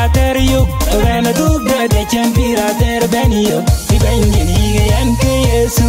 piraterio Vena dugda de chen pirater benio Di bengini yan ke Yesu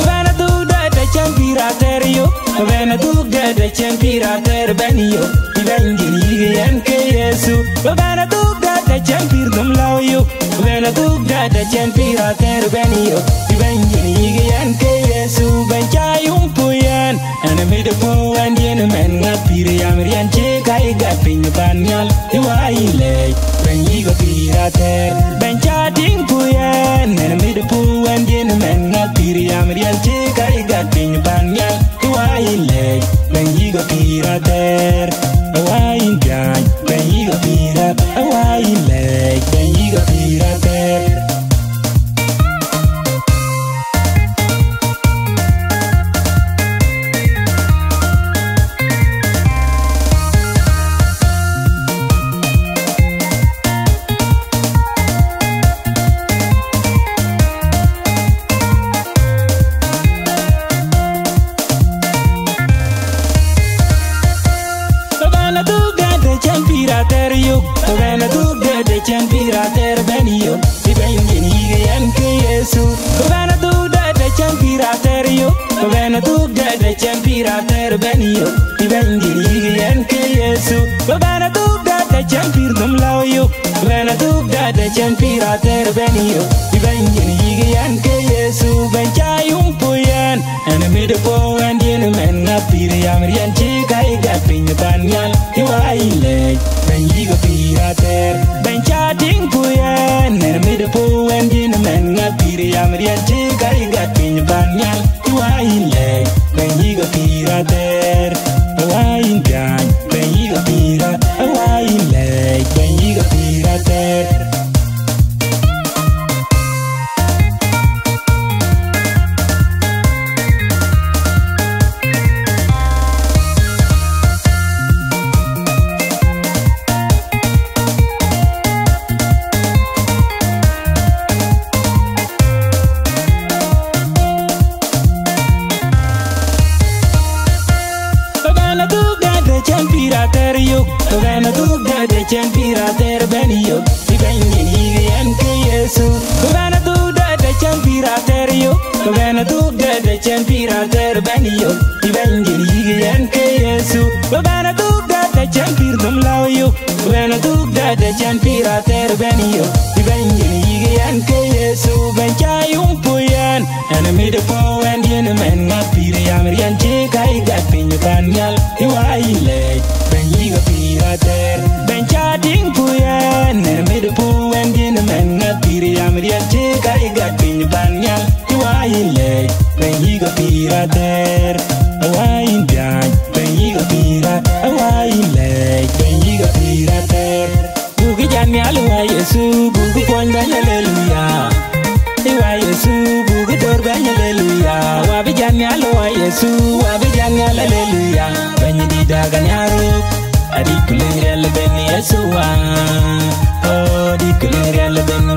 Vena dugda de chen piraterio Vena dugda de chen pirater benio Di bengini yan ke Yesu Vena dugda de chen pir dum laoyo Vena dugda de chen pirater benio Di bengini yan ke Yesu Benchayum puyan Ana mide po andien men ngapire yamrian che kai gapin banyal Iwaile benyigo pirater Benchading puyan Ana mide po andien men ngapire yamrian che kai gapin banyal Iwaile benyigo pirater Awain jay benyigo pirat Awaile benyigo pirater Vena dugda de chen pirater benio Di bengini yan ke Yesu Vena dugda de chen piraterio Vena dugda de chen pirater benio Di bengini yan ke Yesu Vena dugda de chen pir dum laoyo Vena dugda de chen pirater benio Di bengini yan ke Yesu Benchayum puyan Ana mide po andien men ngapire yamrian che kai gapin banyal Iwaile benyigo pirater Benchading puyan Ana mide po andien men ngapire yamrian che kai gapin banyal Iwaile benyigo pirater Awain jay benyigo pirat Awaile benyigo pirater Vena dugda de chen pirater benio Di bengini yan ke Yesu Vena dugda de chen piraterio Vena dugda de chen pirater benio Di bengini yan ke Yesu Vena dugda de chen pir dum laoyo Vena dugda de chen pirater benio Di bengini yan ke Yesu Benchayum puyan Ana mide po andien men ngapire yamrian che kai gapin banyal Iwaile benyigo pirater Benchading puyan Ana mide po andien men ngapire yamrian che kai gapin banyal Iwaile benyigo pirater Awain jay benyigo pirat Awaile benyigo pirater Bugi jani alwa Yesu Bugi pon bany hallelujah Iwa Yesu bugi dor bany hallelujah Wabi jani alwa Yesu Wabi jani hallelujah Banyi di dagan yaruk Adi kuling real ben Yesu Oh di kuling real ben